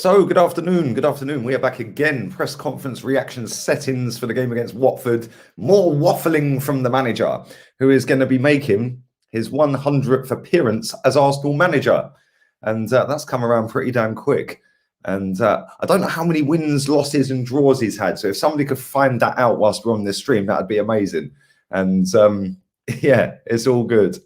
So, good afternoon. Good afternoon. We are back again. Press conference reaction settings for the game against Watford. More waffling from the manager, who is going to be making his 100th appearance as Arsenal manager. And that's come around pretty damn quick. And I don't know how many wins, losses and draws he's had. So if somebody could find that out whilst we're on this stream, that would be amazing. And yeah, it's all good.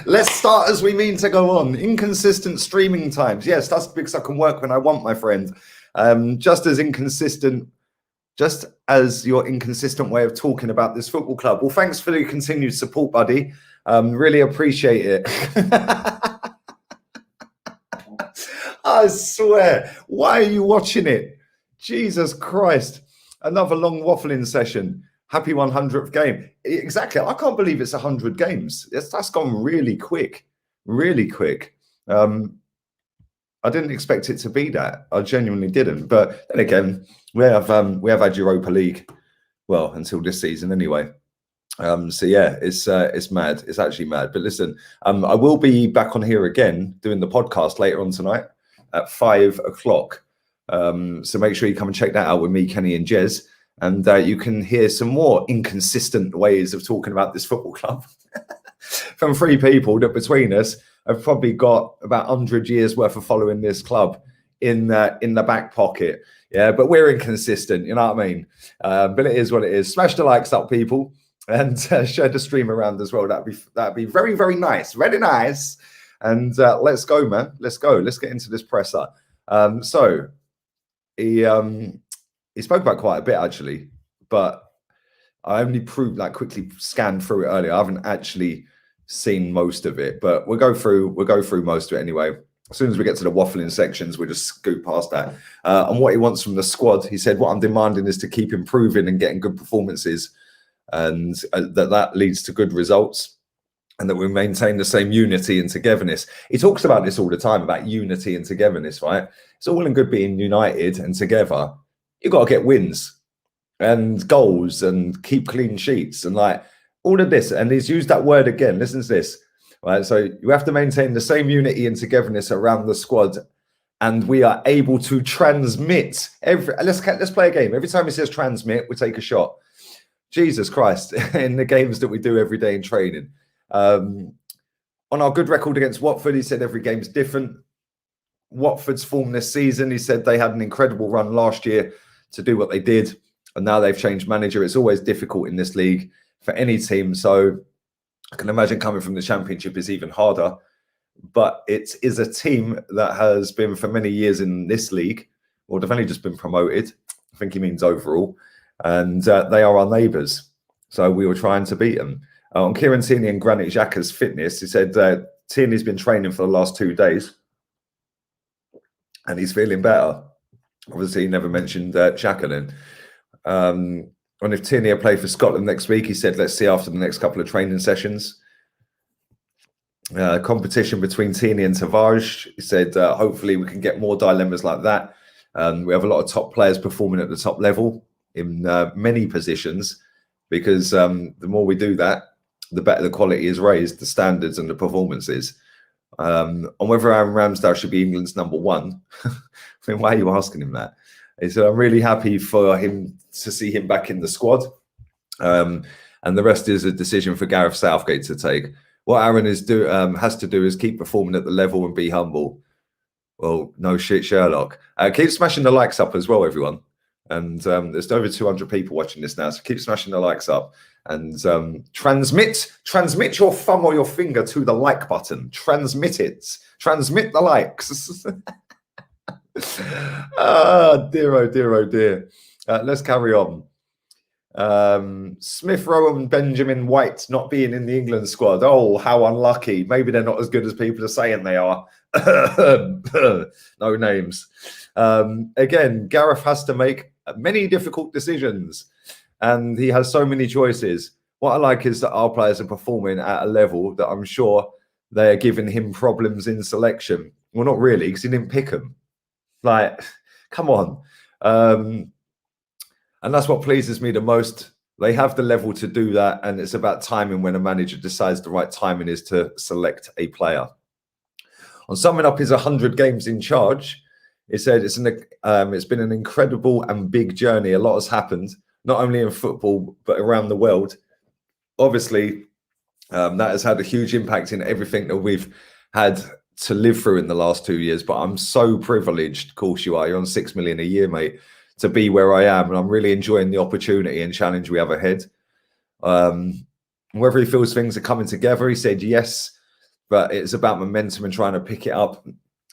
Let's start as we mean to go on. Inconsistent streaming times. Yes, that's because I can work when I want, my friend. Just as your inconsistent way of talking about this football club. Well, thanks for the continued support, buddy. Really appreciate it. I swear. Why are you watching it? Jesus Christ. Another long waffling session. Happy 100th game. Exactly. I can't believe it's 100 games. That's gone really quick. Really quick. I didn't expect it to be that. I genuinely didn't. But then again, we have had Europa League, well, until this season anyway. So yeah, it's mad. It's actually mad. But listen, I will be back on here again doing the podcast later on tonight at 5 o'clock. So make sure you come and check that out with me, Kenny and Jez. And you can hear some more inconsistent ways of talking about this football club from three people that between us have probably got about 100 years worth of following this club in the back pocket. Yeah, but we're inconsistent, you know what I mean? But it is what it is. Smash the likes up, people, and share the stream around as well. That'd be very, very nice. Very nice. And let's go, man. Let's go. Let's get into this presser. So he spoke about quite a bit actually, but I only quickly scanned through it earlier. I haven't actually seen most of it, but we'll go through most of it anyway. As soon as we get to the waffling sections, we'll just scoot past that. And what he wants from the squad, he said, what I'm demanding is to keep improving and getting good performances, and that leads to good results, and that we maintain the same unity and togetherness. He talks about this all the time, about unity and togetherness, right? It's all well and good being united and together. You've got to get wins and goals and keep clean sheets and like all of this. And he's used that word again. Listen to this, right? So you have to maintain the same unity and togetherness around the squad. And we are able to transmit let's play a game. Every time he says transmit, we take a shot. Jesus Christ, in the games that we do every day in training. On our good record against Watford, he said every game's different. Watford's form this season, he said they had an incredible run last year to do what they did, and now they've changed manager. It's always difficult in this league for any team, so I can imagine coming from the Championship is even harder. But it is a team that has been for many years in this league, or they've only just been promoted. I think he means overall, and they are our neighbours, so we were trying to beat them. On Kieran Tierney and Granit Xhaka's fitness, he said Tierney's been training for the last 2 days and he's feeling better. Obviously, he never mentioned Xhaka then. And if Tierney will play for Scotland next week, he said, let's see after the next couple of training sessions. Competition between Tierney and Tavares, he said, hopefully we can get more dilemmas like that. We have a lot of top players performing at the top level in many positions, because the more we do that, the better the quality is raised, the standards and the performances. On whether Aaron Ramsdale should be England's #1. I mean, why are you asking him that? He said, I'm really happy for him to see him back in the squad. And the rest is a decision for Gareth Southgate to take. What Aaron has to do is keep performing at the level and be humble. Well, no shit, Sherlock. Keep smashing the likes up as well, everyone. And there's over 200 people watching this now, so keep smashing the likes up. And transmit your thumb or your finger to the like button. Transmit it. Transmit the likes. Dear, oh dear, oh dear. Let's carry on. Smith Rowe and Benjamin White not being in the England squad. Oh, how unlucky. Maybe they're not as good as people are saying they are. No names. Again, Gareth has to make many difficult decisions, and he has so many choices. What I like is that our players are performing at a level that I'm sure they are giving him problems in selection. Well, not really, because he didn't pick them. Like, come on. And that's what pleases me the most. They have the level to do that, and it's about timing when a manager decides the right timing is to select a player. On summing up his 100 games in charge, he said it's been an incredible and big journey. A lot has happened, not only in football, but around the world. Obviously, that has had a huge impact in everything that we've had to live through in the last 2 years. But I'm so privileged, of course you are, you're on 6 million a year, mate, to be where I am. And I'm really enjoying the opportunity and challenge we have ahead. Whether he feels things are coming together, he said yes, but it's about momentum and trying to pick it up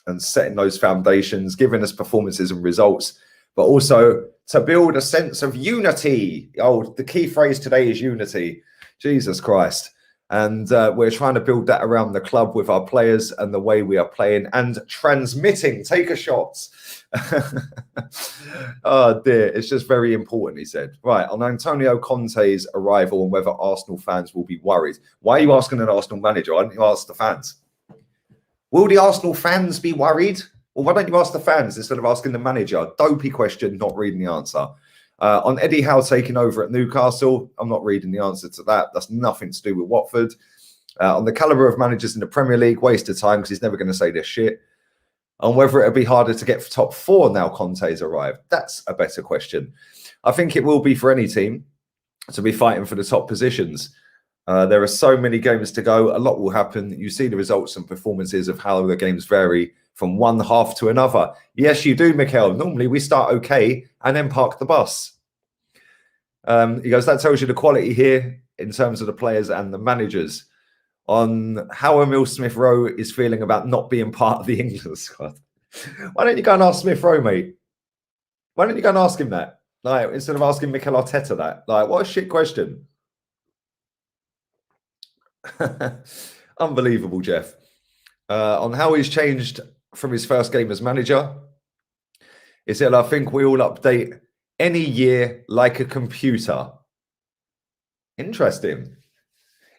and setting those foundations, giving us performances and results, but also to build a sense of unity. Oh, the key phrase today is unity. Jesus Christ. And we're trying to build that around the club with our players and the way we are playing and transmitting. Take a shot. Oh dear, it's just very important, he said. Right, on Antonio Conte's arrival and whether Arsenal fans will be worried. Why are you asking an Arsenal manager? Why don't you ask the fans? Will the Arsenal fans be worried? Well, why don't you ask the fans instead of asking the manager? Dopey question, not reading the answer. On Eddie Howe taking over at Newcastle, I'm not reading the answer to that. That's nothing to do with Watford. On the calibre of managers in the Premier League, waste of time because he's never going to say this shit. On whether it'll be harder to get top 4 now Conte's arrived, that's a better question. I think it will be for any team to be fighting for the top positions. There are so many games to go. A lot will happen. You see the results and performances of how the games vary from one half to another. Yes, you do, Mikel. Normally we start okay and then park the bus. He goes, that tells you the quality here in terms of the players and the managers. On how Emil Smith-Rowe is feeling about not being part of the England squad. Why don't you go and ask Smith-Rowe, mate? Why don't you go and ask him that? Like, instead of asking Mikel Arteta that. Like, what a shit question. Unbelievable, Jeff. On how he's changed from his first game as manager. He said, I think we all update any year like a computer. Interesting.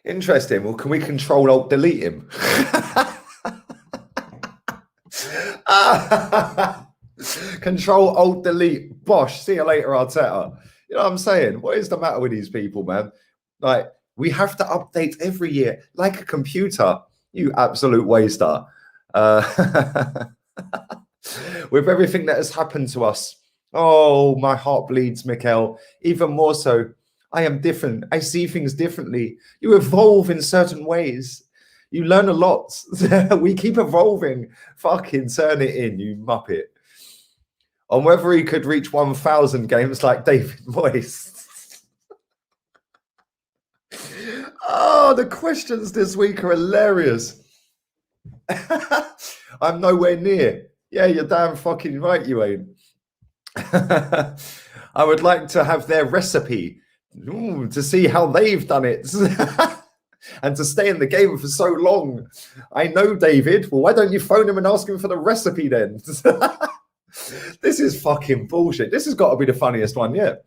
Interesting. Well, can we control alt delete him? Control alt delete. Bosh. See you later, Arteta. You know what I'm saying? What is the matter with these people, man? Like, we have to update every year like a computer. You absolute waster. With everything that has happened to us. Oh, my heart bleeds, Mikel. Even more so. I am different. I see things differently. You evolve in certain ways. You learn a lot. We keep evolving. Fucking turn it in, you muppet. On whether he could reach 1,000 games like David Moyes. Oh, the questions this week are hilarious. I'm nowhere near. Yeah, you're damn fucking right, you ain't. I would like to have their recipe. To see how they've done it and to stay in the game for so long. I know, David. Well, why don't you phone him and ask him for the recipe then? This is fucking bullshit. This has got to be the funniest one yet.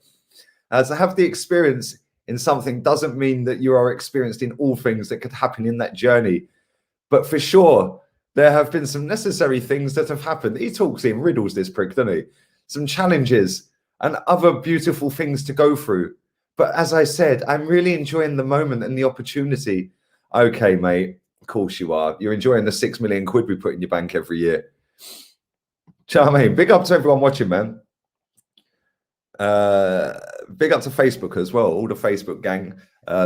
To have the experience in something doesn't mean that you are experienced in all things that could happen in that journey. But for sure, there have been some necessary things that have happened. He talks in riddles, this prick, doesn't he? Some challenges and other beautiful things to go through. But as I said, I'm really enjoying the moment and the opportunity. Okay, mate, of course you are. You're enjoying the 6 million quid we put in your bank every year. Do you know what I mean? Big up to everyone watching, man. Big up to Facebook as well, all the Facebook gang.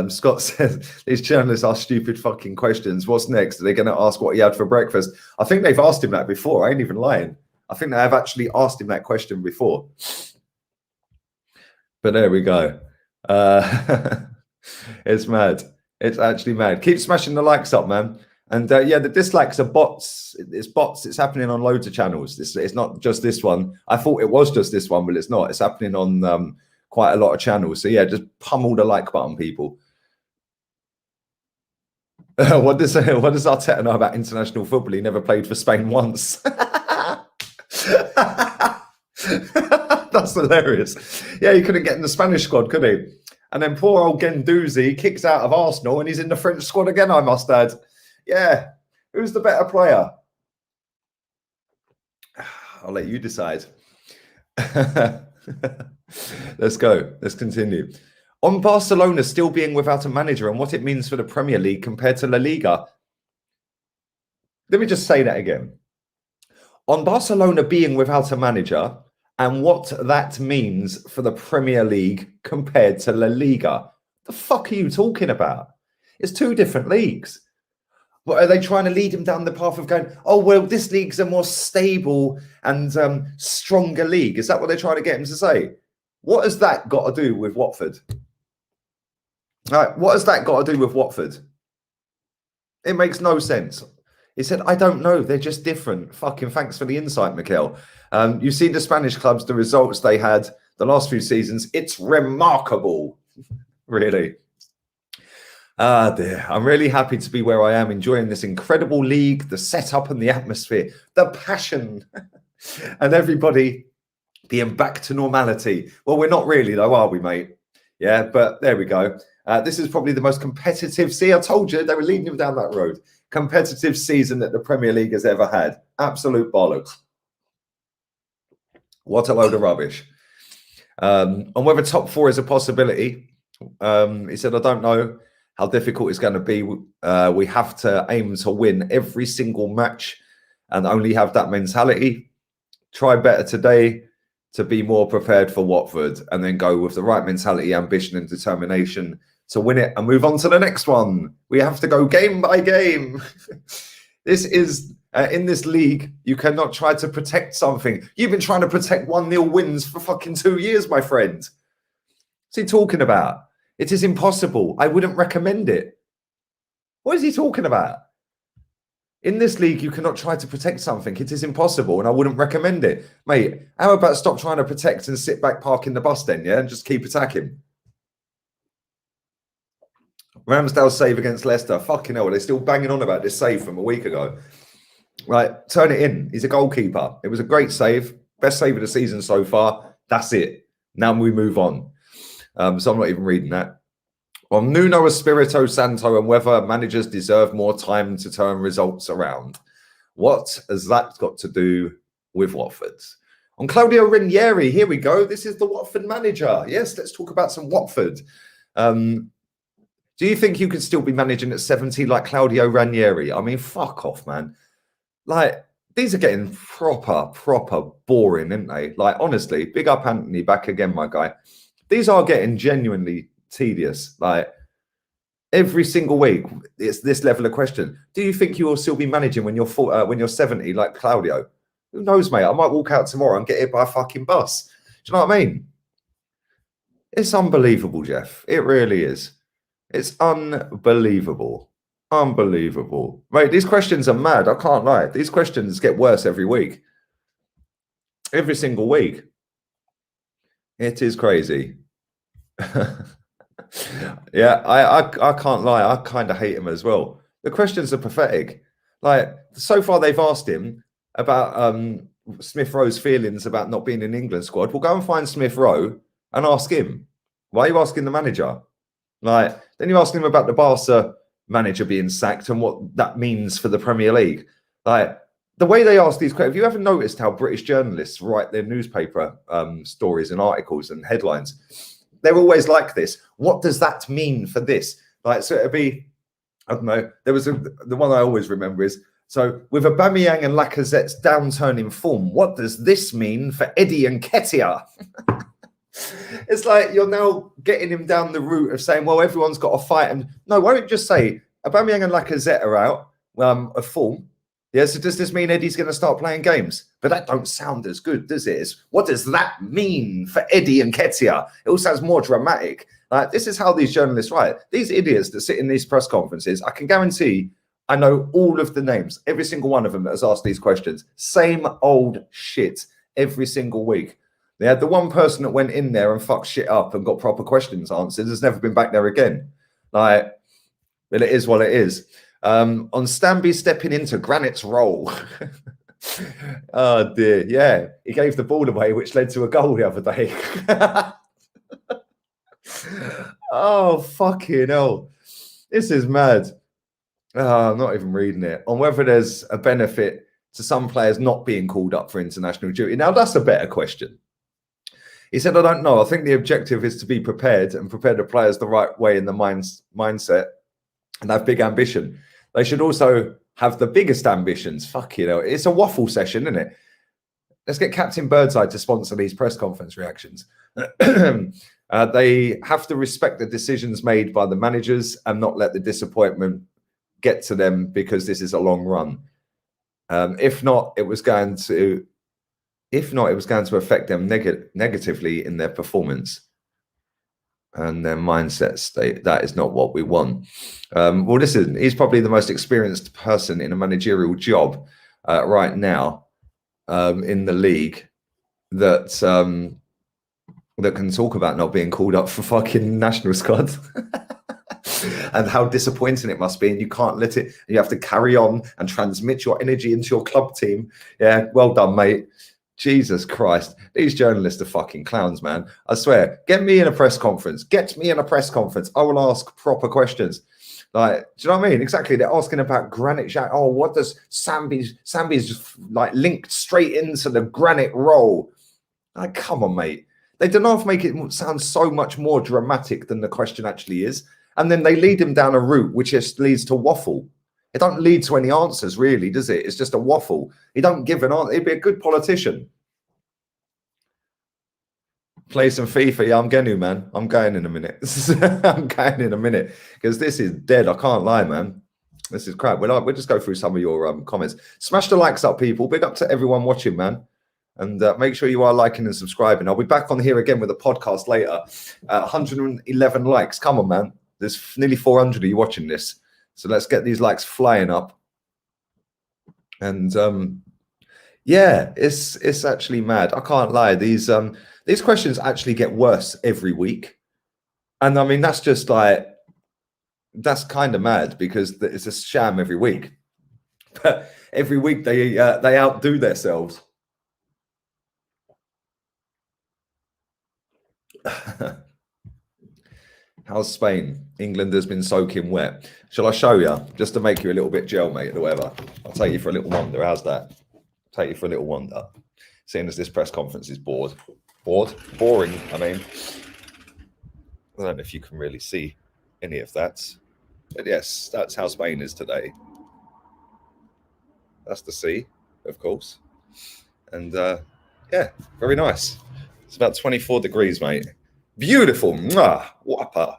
Scott says, these journalists ask stupid fucking questions. What's next? Are they going to ask what he had for breakfast? I think they've asked him that before. I ain't even lying. I think they have actually asked him that question before. But there we go. It's mad. It's actually mad. Keep smashing the likes up, man. And yeah, the dislikes are bots. It's bots. It's happening on loads of channels. It's not just this one. I thought it was just this one, but it's not. It's happening on quite a lot of channels. So yeah, just pummel the like button, people. What does Arteta know about international football? He never played for Spain once. That's hilarious. Yeah, he couldn't get in the Spanish squad, could he? And then poor old Guendouzi kicks out of Arsenal and he's in the French squad again, I must add. Yeah. Who's the better player? I'll let you decide. Let's go. Let's continue. On Barcelona still being without a manager and what it means for the Premier League compared to La Liga. Let me just say that again. On Barcelona being without a manager and what that means for the Premier League compared to La Liga. The fuck are you talking about? It's two different leagues. What are they trying to lead him down the path of going, oh, well, this league's a more stable and stronger league? Is that what they're trying to get him to say? What has that got to do with Watford? All right, what has that got to do with Watford? It makes no sense. He said, I don't know. They're just different. Fucking thanks for the insight, Mikel. You've seen the Spanish clubs, the results they had the last few seasons. It's remarkable. Really. Ah, dear. I'm really happy to be where I am, enjoying this incredible league, the setup and the atmosphere, the passion, and everybody being back to normality. Well, we're not really, though, are we, mate? Yeah, but there we go. This is probably the most competitive. See, I told you they were leading him down that road. Competitive season that the Premier League has ever had. Absolute bollocks. What a load of rubbish. On whether top four is a possibility, he said, I don't know how difficult it's going to be. We have to aim to win every single match and only have that mentality. Try better today to be more prepared for Watford and then go with the right mentality, ambition and determination to win it and move on to the next one. We have to go game by game. This is, in this league, you cannot try to protect something. You've been trying to protect 1-0 wins for fucking 2 years, my friend. What's he talking about? It is impossible. I wouldn't recommend it. What is he talking about? In this league, you cannot try to protect something. It is impossible, and I wouldn't recommend it. Mate, how about stop trying to protect and sit back parking the bus then, yeah, and just keep attacking? Ramsdale's save against Leicester. Fucking hell, they're still banging on about this save from a week ago. Right, turn it in. He's a goalkeeper. It was a great save. Best save of the season so far. That's it. Now we move on. So I'm not even reading that. On Nuno Espirito Santo and whether managers deserve more time to turn results around. What has that got to do with Watford? On Claudio Ranieri, here we go. This is the Watford manager. Yes, let's talk about some Watford. Do you think you could still be managing at 70 like Claudio Ranieri? I mean, fuck off, man. Like, these are getting proper boring, aren't they? Like, honestly, big up Anthony, back again, my guy. These are getting genuinely tedious. Like, every single week, it's this level of question. Do you think you will still be managing when you're 70 like Claudio? Who knows, mate? I might walk out tomorrow and get hit by a fucking bus. Do you know what I mean? It's unbelievable, Jeff. It really is. It's unbelievable. Unbelievable. Mate, these questions are mad. I can't lie. These questions get worse every week. Every single week. It is crazy. Yeah, I can't lie. I kind of hate him as well. The questions are pathetic. Like, so far they've asked him about Smith Rowe's feelings about not being in the England squad. We'll go and find Smith Rowe and ask him. Why are you asking the manager? Like, then you ask him about the Barca manager being sacked and what that means for the Premier League. Like, the way they ask these questions, have you ever noticed how British journalists write their newspaper stories and articles and headlines? They're always like this. What does that mean for this? Like, so it'd be, I don't know, there was the one I always remember is, so with Aubameyang and Lacazette's downturn in form, what does this mean for Eddie Nketiah? It's like you're now getting him down the route of saying, well, everyone's got to fight. And no, why don't you just say Aubameyang and Lacazette are out of form? Yeah, so does this mean Eddie's going to start playing games? But that don't sound as good, does it? What does that mean for Eddie and Nketiah? It all sounds more dramatic. Like, this is how these journalists write. These idiots that sit in these press conferences, I can guarantee I know all of the names. Every single one of them that has asked these questions. Same old shit every single week. They had the one person that went in there and fucked shit up and got proper questions answered has never been back there again. Like, but it is what it is. On Stanby stepping into Granite's role. Oh, dear. Yeah, he gave the ball away, which led to a goal the other day. Oh, fucking hell. This is mad. Oh, I'm not even reading it. On whether there's a benefit to some players not being called up for international duty. Now, that's a better question. He said, I don't know. I think the objective is to be prepared and prepare the players the right way in the mindset and have big ambition. They should also have the biggest ambitions. Fuck, you know, it's a waffle session, isn't it? Let's get Captain Birdseye to sponsor these press conference reactions. They have to respect the decisions made by the managers and not let the disappointment get to them because this is a long run. If not, it was going to affect them negatively in their performance and their mindset state. That is not what we want. Well, listen, he's probably the most experienced person in a managerial job right now in the league that can talk about not being called up for fucking national squad. And how disappointing it must be, and you can't let it. You have to carry on and transmit your energy into your club team. Yeah, well done, mate. Jesus Christ, these journalists are fucking clowns, man. I swear. Get me in a press conference. Get me in a press conference. I will ask proper questions. Like, do you know what I mean? Exactly. They're asking about Granit Xhaka. Oh, what does Sambi's just like linked straight into the Granit role? Like, come on, mate. They don't know if make it sound so much more dramatic than the question actually is. And then they lead him down a route which just leads to waffle. It don't lead to any answers, really, does it? It's just a waffle. He don't give an answer. He'd be a good politician. Play some FIFA. Yeah, I'm going, man. I'm going in a minute. I'm going in a minute because this is dead. I can't lie, man. This is crap. We'll just go through some of your comments. Smash the likes up, people. Big up to everyone watching, man. And make sure you are liking and subscribing. I'll be back on here again with a podcast later. 111 likes. Come on, man. There's nearly 400 of you watching this. So let's get these likes flying up. And yeah, it's actually mad. I can't lie. These questions actually get worse every week. And I mean, that's just like, that's kind of mad because it's a sham every week. But every week they outdo themselves. How's Spain? England has been soaking wet. Shall I show you? Just to make you a little bit gel, mate, the weather. I'll take you for a little wander. How's that? Take you for a little wander. Seeing as this press conference is boring, I mean. I don't know if you can really see any of that. But yes, that's how Spain is today. That's the sea, of course. And yeah, very nice. It's about 24 degrees, mate. Beautiful. Mwah, whopper.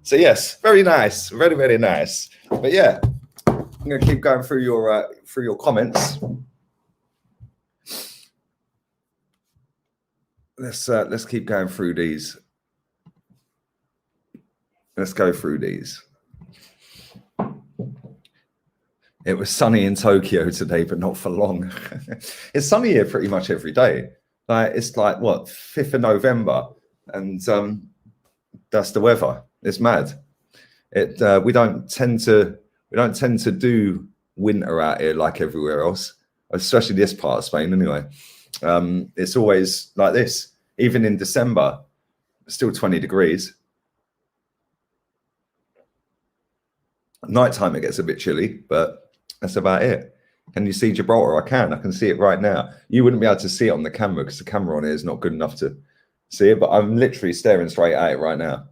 So yes, very nice. Very, very nice. But yeah, I'm going to keep going through your comments. Let's keep going through these. Let's go through these. It was sunny in Tokyo today, but not for long. It's sunny here pretty much every day. Like it's like what, 5th of November, and that's the weather. It's mad. We don't tend to do winter out here like everywhere else, especially this part of Spain anyway. It's always like this. Even in December, it's still 20 degrees. Nighttime it gets a bit chilly, but that's about it. Can you see Gibraltar? I can see it right now. You wouldn't be able to see it on the camera because the camera on here is not good enough to see it, but I'm literally staring straight at it right now.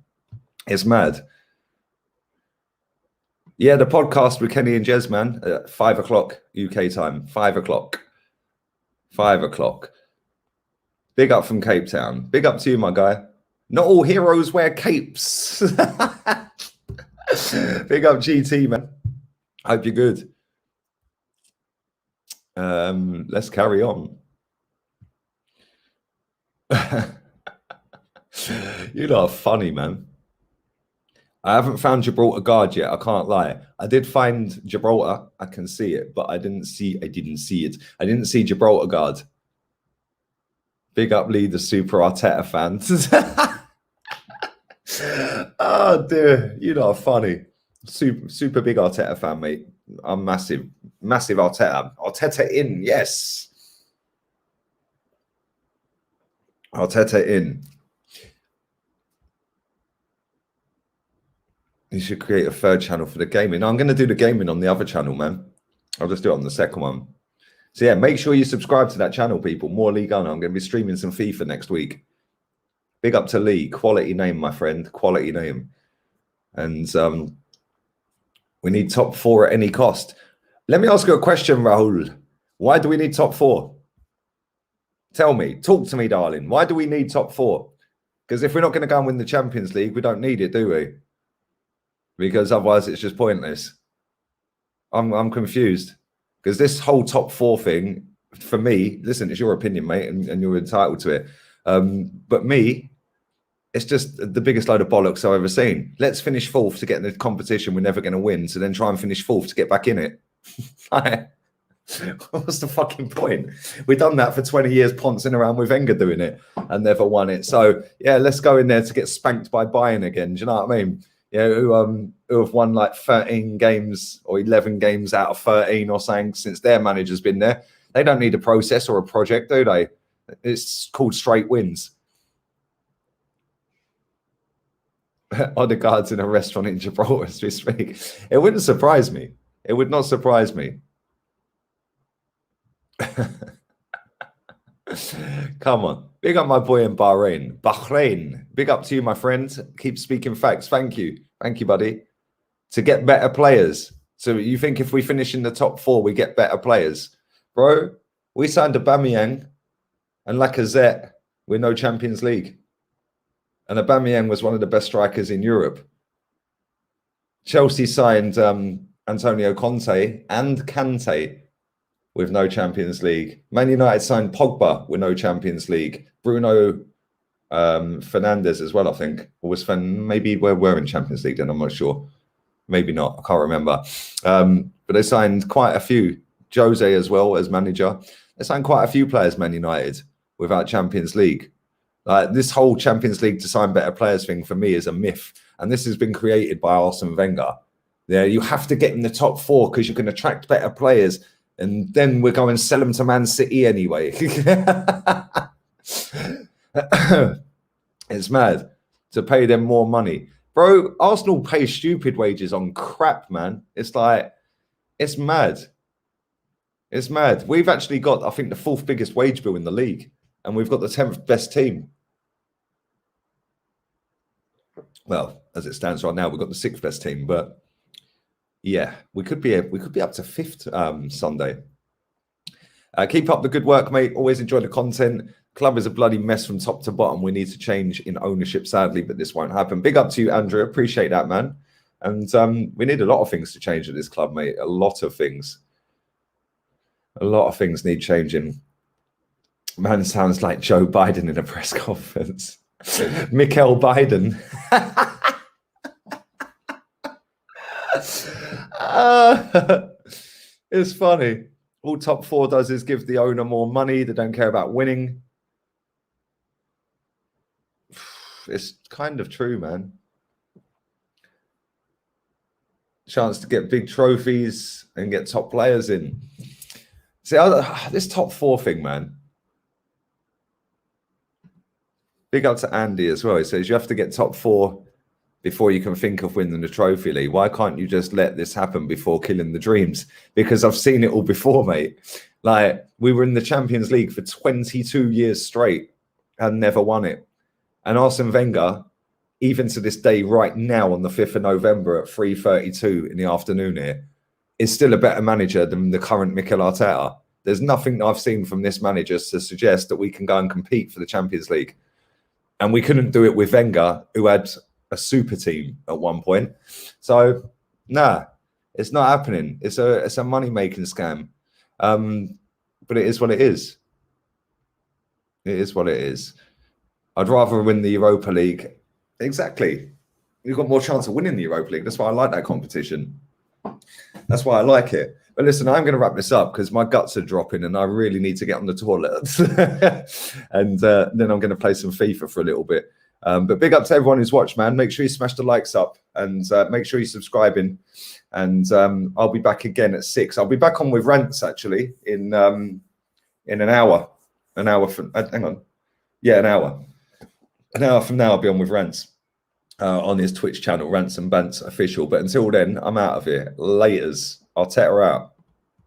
It's mad. Yeah, the podcast with Kenny and Jez, man, at 5 o'clock UK time. 5 o'clock. 5 o'clock. Big up from Cape Town. Big up to you, my guy. Not all heroes wear capes. Big up GT, man. Hope you're good. Let's carry on. You lot are funny, man. I haven't found Gibraltar guard yet. I can't lie. I did find Gibraltar. I can see it, but I didn't see it. I didn't see Gibraltar guard. Big up Lee, the super Arteta fan. Oh dear, you lot are funny. Super big Arteta fan, mate. I'm massive Arteta. Arteta in, yes. Arteta in. You should create a third channel for the gaming. I'm going to do the gaming on the other channel, man. I'll just do it on the second one. So yeah, make sure you subscribe to that channel, people. More League On. I'm going to be streaming some FIFA next week. Big up to Lee. Quality name, my friend. Quality name. And we need top 4 at any cost. Let me ask you a question, Rahul. Why do we need top four? Tell me, talk to me, darling. Why do we need top four? Because if we're not going to go and win the Champions League, we don't need it, do we? Because otherwise it's just pointless. I'm confused. Because this whole top four thing, for me, listen, it's your opinion, mate, and you're entitled to it. But me, it's just the biggest load of bollocks I've ever seen. Let's finish fourth to get in the competition we're never going to win, so then try and finish fourth to get back in it. What's the fucking point? We've done that for 20 years, poncing around with Wenger doing it and never won it. So, yeah, let's go in there to get spanked by Bayern again. Do you know what I mean? Yeah, who have won like 13 games or 11 games out of 13 or something since their manager's been there. They don't need a process or a project, do they? It's called straight wins. Odegaard's in a restaurant in Gibraltar as we speak. It wouldn't surprise me. It would not surprise me. Come on. Big up my boy in Bahrain. Bahrain. Big up to you, my friend. Keep speaking facts. Thank you. Thank you, buddy. To get better players. So you think if we finish in the top four, we get better players? Bro, we signed Aubameyang and Lacazette with no Champions League. And Aubameyang was one of the best strikers in Europe. Chelsea signed Antonio Conte and Kante with no Champions League. Man United signed Pogba with no Champions League. Bruno Fernandes as well, I think. Or was maybe we're in Champions League then, I'm not sure. Maybe not, I can't remember. But they signed quite a few. Jose as well as manager. They signed quite a few players, Man United, without Champions League. Like this whole Champions League to sign better players thing for me is a myth. And this has been created by Arsene Wenger. Yeah, you have to get in the top four because you can attract better players. And then we're going to sell them to Man City anyway. It's mad to pay them more money. Bro, Arsenal pay stupid wages on crap, man. It's like, it's mad. It's mad. We've actually got, I think, the fourth biggest wage bill in the league. And we've got the 10th best team. Well, as it stands right now, we've got the 6th best team. But yeah, we could be up to 5th Sunday. Keep up the good work, mate. Always enjoy the content. Club is a bloody mess from top to bottom. We need to change in ownership, sadly, but this won't happen. Big up to you, Andrew. Appreciate that, man. And we need a lot of things to change at this club, mate. A lot of things. A lot of things need changing. Man sounds like Joe Biden in a press conference. Mikhail Biden. It's funny. All top four does is give the owner more money. They don't care about winning. It's kind of true, man. Chance to get big trophies and get top players in. See, this top four thing, man. Big up to Andy as well. He says you have to get top four before you can think of winning the trophy league. Why can't you just let this happen before killing the dreams? Because I've seen it all before, mate. Like, we were in the Champions League for 22 years straight and never won it. And Arsene Wenger, even to this day, right now on the 5th of November at 3:32 in the afternoon here, is still a better manager than the current Mikel Arteta. There's nothing I've seen from this manager to suggest that we can go and compete for the Champions League. And we couldn't do it with Wenger, who had a super team at one point. So, nah, it's not happening. It's a money-making scam. But it is what it is. It is what it is. I'd rather win the Europa League. Exactly. You've got more chance of winning the Europa League. That's why I like that competition. That's why I like it. But listen, I'm going to wrap this up because my guts are dropping and I really need to get on the toilet. And then I'm going to play some FIFA for a little bit. But big up to everyone who's watched, man. Make sure you smash the likes up and make sure you're subscribing. And I'll be back again at 6. I'll be back on with rants, actually, in an hour. An hour from... hang on. Yeah, an hour. An hour from now, I'll be on with rants on his Twitch channel, Rants and Bants Official. But until then, I'm out of here. Laters. Arteta out.